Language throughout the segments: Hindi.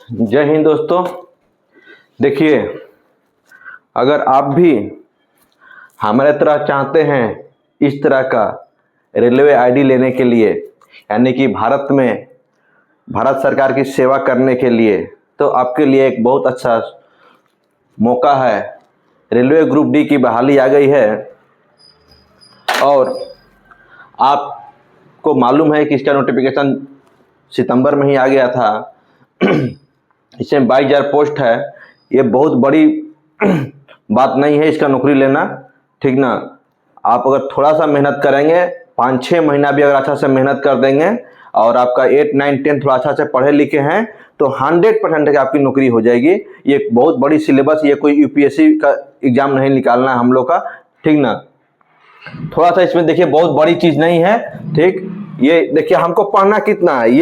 जय हिंद दोस्तों। देखिए, अगर आप भी हमारे तरह चाहते हैं इस तरह का रेलवे आईडी लेने के लिए, यानी कि भारत में भारत सरकार की सेवा करने के लिए, तो आपके लिए एक बहुत अच्छा मौका है। रेलवे ग्रुप डी की बहाली आ गई है और आपको मालूम है कि इसका नोटिफिकेशन सितंबर में ही आ गया था। इसमें 22,000 पोस्ट है। ये बहुत बड़ी बात नहीं है इसका नौकरी लेना, ठीक ना। आप अगर थोड़ा सा मेहनत करेंगे, 5-6 महीना भी अगर अच्छा से मेहनत कर देंगे और आपका 8, 9, 10 थोड़ा अच्छा से पढ़े लिखे हैं तो 100% की आपकी नौकरी हो जाएगी। ये बहुत बड़ी सिलेबस, ये कोई यूपीएससी का एग्जाम नहीं निकालना है हम लोग का, ठीक ना। थोड़ा सा इसमें देखिए, बहुत बड़ी चीज नहीं है, ठीक। ये देखिए, हमको पढ़ना कितना है,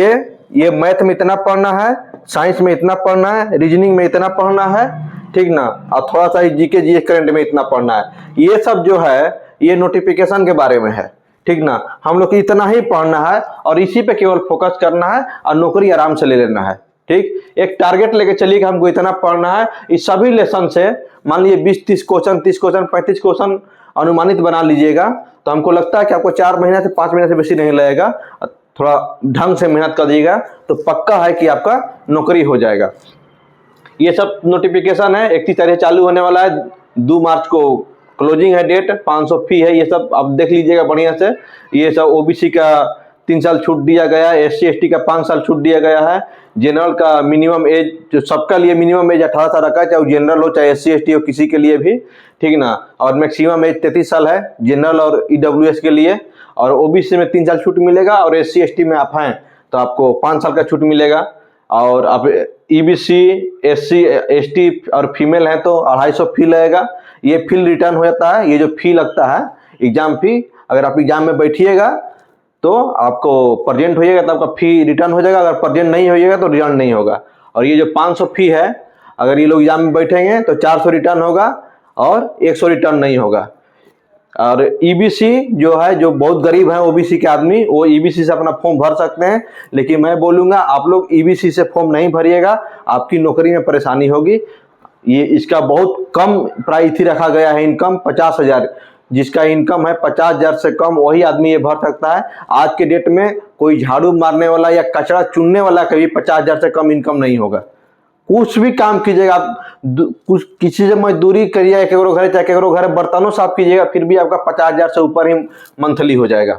ये मैथ में इतना पढ़ना है, साइंस में इतना पढ़ना है, रीजनिंग में इतना पढ़ना है, ठीक ना। और थोड़ा सा जीके जीएस करंट में इतना पढ़ना है। ये सब जो है ये नोटिफिकेशन के बारे में है, ठीक ना। हम लोग को इतना ही पढ़ना है और इसी पे केवल फोकस करना है और नौकरी आराम से ले लेना है, ठीक। एक टारगेट लेके चलिए कि हमको इतना पढ़ना है। इस सभी लेसन से मान लीजिए 20-30 क्वेश्चन, 30 क्वेश्चन, 35 क्वेश्चन अनुमानित बना लीजिएगा तो हमको लगता है कि आपको 4 महीने से 5 महीने से बेसी नहीं लगेगा। थोड़ा ढंग से मेहनत कर दीजिएगा तो पक्का है कि आपका नौकरी हो जाएगा। ये सब नोटिफिकेशन है, 31 तारीख चालू होने वाला है, 2 मार्च को क्लोजिंग है डेट, 500 फी है। ये सब आप देख लीजिएगा बढ़िया से। ये सब ओबीसी का 3 साल छूट दिया गया है, SC ST का 5 साल छूट दिया गया है, जनरल का मिनिमम एज, जो सबका लिए मिनिमम एज 18 साल रखा है, चाहे जनरल हो चाहे SC ST हो, किसी के लिए भी, ठीक ना। और मैक्सिमम एज 33 साल है जनरल और EWS के लिए। और ओबीसी में 3 साल छूट मिलेगा और SC ST में आप हैं तो आपको 5 साल का छूट मिलेगा। और आप EBC SC ST और फीमेल हैं तो 250 फी लगेगा। ये फी रिटर्न हो जाता है। ये जो फी लगता है एग्जाम फी, अगर आप एग्जाम में बैठिएगा तो आपको प्रेजेंट होइएगा तो आपका फी रिटर्न हो जाएगा, अगर प्रेजेंट नहीं होइएगा तो रिटर्न नहीं होगा। और ये जो 500 फी है, अगर ये लोग एग्जाम में बैठेंगे तो 400 रिटर्न होगा और 100 रिटर्न नहीं होगा। और EBC जो है, जो बहुत गरीब है OBC के आदमी, वो EBC से अपना फॉर्म भर सकते हैं। लेकिन मैं बोलूँगा आप लोग EBC से फॉर्म नहीं भरिएगा, आपकी नौकरी में परेशानी होगी। ये इसका बहुत कम प्राइस ही रखा गया है, इनकम 50,000। जिसका इनकम है 50,000 से कम वही आदमी ये भर सकता है। आज के डेट में कोई झाड़ू मारने वाला या कचरा चुनने वाला कभी 50,000 से कम इनकम नहीं होगा। कुछ भी काम कीजिएगा आप, कुछ किसी से मजदूरी करिए, केकरो घर चाहे केकरो घर बर्तनों साफ कीजिएगा, फिर भी आपका 50,000 से ऊपर ही मंथली हो जाएगा।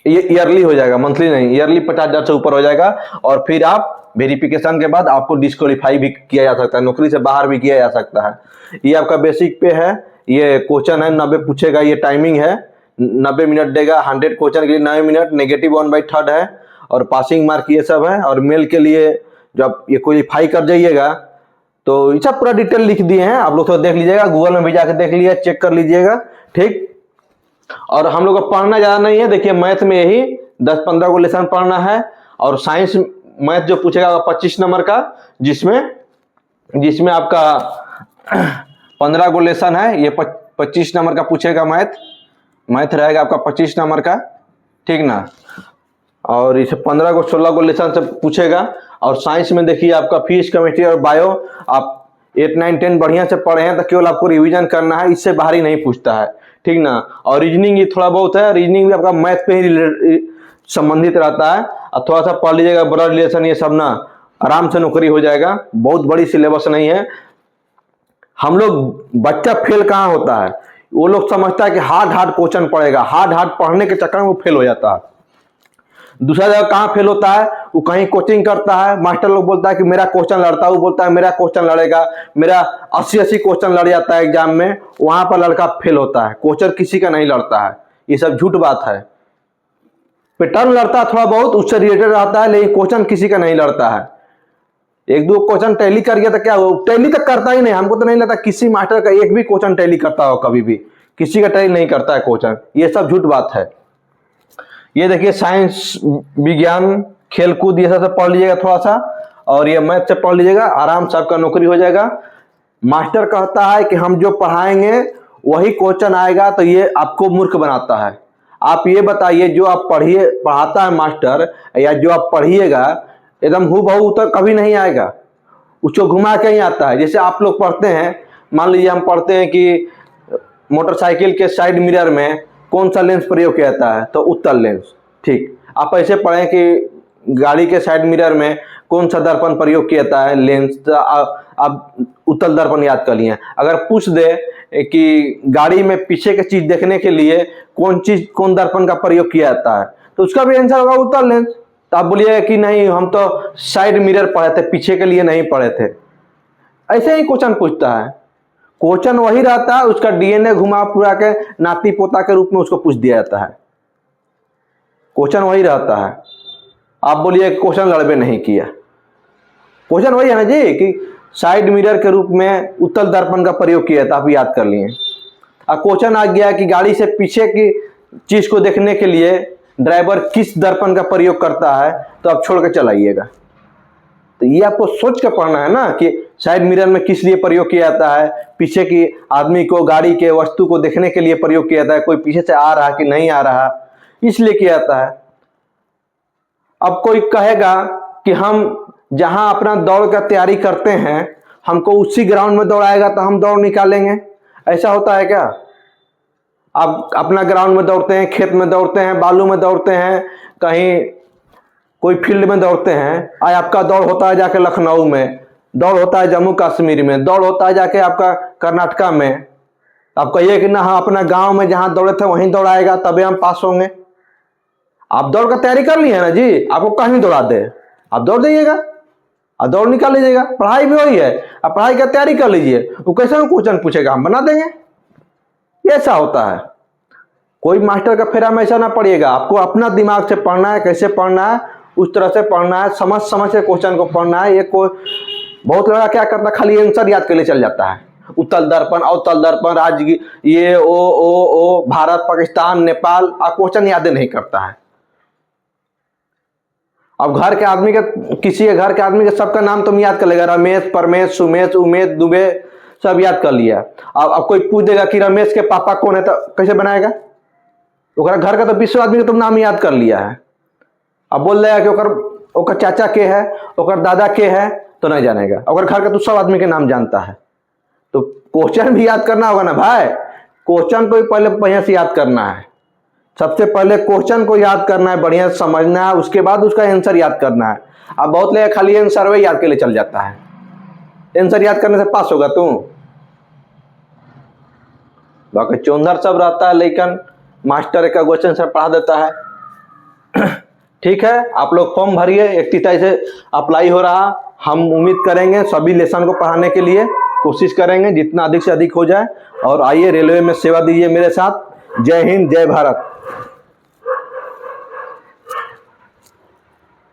ये ईयरली हो जाएगा, मंथली नहीं, ईयरली 50,000 से ऊपर हो जाएगा। और फिर आप वेरिफिकेशन के बाद आपको डिस्क्वालीफाई भी किया जा सकता है, नौकरी से बाहर भी किया जा सकता है। ये आपका बेसिक पे है। ये क्वेश्चन है 90 पूछेगा, ये टाइमिंग है 90 मिनट देगा। 100 क्वेश्चन के लिए 9 मिनट, नेगेटिव 1/3 है और पासिंग मार्क ये सब है। और मेल के लिए जब ये क्वालिफाई कर जाइएगा तो ये सब पूरा डिटेल लिख दिए हैं, आप लोग तो देख लीजिएगा, गूगल में भी जाकर देख लीजिए, चेक कर लीजिएगा, ठीक। और हम लोग को पढ़ना ज़्यादा नहीं है। देखिए, मैथ में यही 10-15 को लेसन पढ़ना है। और साइंस मैथ जो पूछेगा 25 नंबर का, जिसमें आपका 15 को लेसन है, ये 25 नंबर का पूछेगा। मैथ रहेगा आपका 25 नंबर का, ठीक ना। और इसे 15 को 16 को लेसन से पूछेगा। और साइंस में देखिए आपका फिजिक्स, केमिस्ट्री और बायो, आप 8, 9, 10 बढ़िया से पढ़े हैं तो केवल आपको रिवीजन करना है, इससे बाहर ही नहीं पूछता है, ठीक ना। और रीजनिंग ये थोड़ा बहुत है, रीजनिंग भी आपका मैथ पे ही संबंधित रहता है। और थोड़ा सा पढ़ लीजिएगा, ब्लड रिलेशन, ये सब ना, आराम से नौकरी हो जाएगा। बहुत बड़ी सिलेबस नहीं है। हम लोग, बच्चा फेल कहाँ होता है, वो लोग समझता है कि हार्ड क्वेश्चन पढ़ेगा, हार्ड पढ़ने के चक्कर में वो फेल हो जाता है। दूसरा जगह कहाँ फेल होता है, वो कहीं कोचिंग करता है, मास्टर लोग बोलता है कि मेरा क्वेश्चन लड़ता है, वो बोलता है मेरा क्वेश्चन लड़ेगा, मेरा 80 क्वेश्चन लड़ जाता है एग्जाम में, वहां पर लड़का फेल होता है। क्वेश्चन किसी का नहीं लड़ता है, ये सब झूठ बात है। पैटर्न लड़ता है थोड़ा बहुत, उससे रिलेटेड रहता है, लेकिन क्वेश्चन किसी का नहीं लड़ता है। 1-2 क्वेश्चन टैली कर गया तो क्या हो, टैली तक करता ही नहीं। हमको तो नहीं लगता किसी मास्टर का एक भी क्वेश्चन टैली करता हो, कभी भी किसी का टैली नहीं करता है क्वेश्चन। ये सब झूठ बात है। ये देखिए, साइंस, विज्ञान, खेलकूद, ये सब पढ़ लीजिएगा थोड़ा सा, और ये मैथ से पढ़ लीजिएगा, आराम से आपका नौकरी हो जाएगा। मास्टर कहता है कि हम जो पढ़ाएंगे वही क्वेश्चन आएगा, तो ये आपको मूर्ख बनाता है। आप ये बताइए, जो आप पढ़ाता है मास्टर या जो आप पढ़िएगा एकदम हूबहू तो कभी नहीं आएगा। उसको घुमा के ही आता है। जैसे आप लोग पढ़ते हैं, मान लीजिए हम पढ़ते हैं कि मोटरसाइकिल के साइड मिरर में कौन सा लेंस प्रयोग किया जाता है, तो उत्तल लेंस। ठीक, आप ऐसे पढ़ें कि गाड़ी के साइड मिरर में कौन सा दर्पण प्रयोग किया जाता है, लेंस, तो आप उत्तल दर्पण याद कर लिए। अगर पूछ दे कि गाड़ी में पीछे की चीज देखने के लिए कौन दर्पण का प्रयोग किया जाता है, तो उसका भी आंसर होगा उत्तल लेंस। तो आप बोलिए कि नहीं हम तो साइड मिरर पढ़े थे, पीछे के लिए नहीं पढ़े थे। ऐसे ही क्वेश्चन पूछता है, क्वेश्चन वही रहता है, उसका डीएनए घुमा पूरा के नाती पोता के रूप में उसको पूछ दिया जाता है। क्वेश्चन वही रहता है। आप बोलिए क्वेश्चन लड़बे नहीं किया, क्वेश्चन वही है ना जी कि साइड मिरर के रूप में उत्तल दर्पण का प्रयोग किया था, आप याद कर लिए। अब क्वेश्चन आ गया कि गाड़ी से पीछे की चीज को देखने के लिए ड्राइवर किस दर्पण का प्रयोग करता है, तो आप छोड़ के चलाइएगा। तो ये आपको सोच के पढ़ना है ना कि साइड मिरर में किस लिए प्रयोग किया जाता है, पीछे की आदमी को, गाड़ी के वस्तु को देखने के लिए प्रयोग किया जाता है, कोई पीछे से आ रहा कि नहीं आ रहा, इसलिए किया जाता है। अब कोई कहेगा कि हम जहां अपना दौड़ का तैयारी करते हैं, हमको उसी ग्राउंड में दौड़ाएगा तो हम दौड़ निकालेंगे, ऐसा होता है क्या? आप अपना ग्राउंड में दौड़ते हैं, खेत में दौड़ते हैं, बालू में दौड़ते हैं, कहीं कोई फील्ड में दौड़ते हैं, आज आपका दौड़ होता है जाके लखनऊ में, दौड़ होता है जम्मू कश्मीर में, दौड़ होता है जाके आपका कर्नाटका में। आप कहिए कि ना हाँ अपना गांव में जहां दौड़े थे वहीं दौड़ाएगा तभी हम पास होंगे। आप दौड़ का तैयारी कर लिए है ना जी, आपको कहीं दौड़ा दे, आप दौड़ जाइएगा, आप दौड़ निकाल लीजिएगा। पढ़ाई भी वही है, आप पढ़ाई का तैयारी कर लीजिए, वो कैसे क्वेश्चन पूछेगा हम बना देंगे। ऐसा होता है, कोई मास्टर का फेरा में ऐसा ना पढ़िएगा। आपको अपना दिमाग से पढ़ना है, कैसे पढ़ना है उस तरह से पढ़ना है, समझ समझ के क्वेश्चन को पढ़ना है। ये कोई बहुत लड़का क्या करता है, खाली आंसर याद कर ले चल जाता है, उत्तल दर्पण, अवतल दर्पण, राज्य, ये ओ भारत, पाकिस्तान, नेपाल, आप क्वेश्चन याद नहीं करता है। अब घर के आदमी के, किसी के घर के आदमी के सबका नाम तुम याद कर लेगा, रमेश, परमेश, सुमेश, उमेश, दुबे, सब याद कर लिया। अब कोई पूछ देगा कि रमेश के पापा कौन है, तो कैसे बनाएगा? घर का तो 20 आदमी का तुम नाम याद कर लिया है। अब बोल देगा कि ओकर चाचा के है, ओकर दादा के है, तो नहीं जानेगा। अगर घर का तो सब आदमी के नाम जानता है। तो क्वेश्चन भी याद करना होगा ना भाई, क्वेश्चन को पहले बढ़िया से याद करना है। सबसे पहले क्वेश्चन को याद करना है, बढ़िया समझना है, उसके बाद उसका आंसर याद करना है। अब बहुत लोग खाली आंसर वही याद के लिए चल जाता है, आंसर याद करने से पास होगा तू? बाकी चोंधर सब रहता है, लेकिन मास्टर एक क्वेश्चन से पढ़ा देता है। ठीक है, आप लोग फॉर्म भरिए, 31 तारीख से अप्लाई हो रहा। हम उम्मीद करेंगे सभी लेसन को पढ़ाने के लिए कोशिश करेंगे जितना अधिक से अधिक हो जाए। और आइए रेलवे में सेवा दीजिए मेरे साथ। जय हिंद, जय भारत।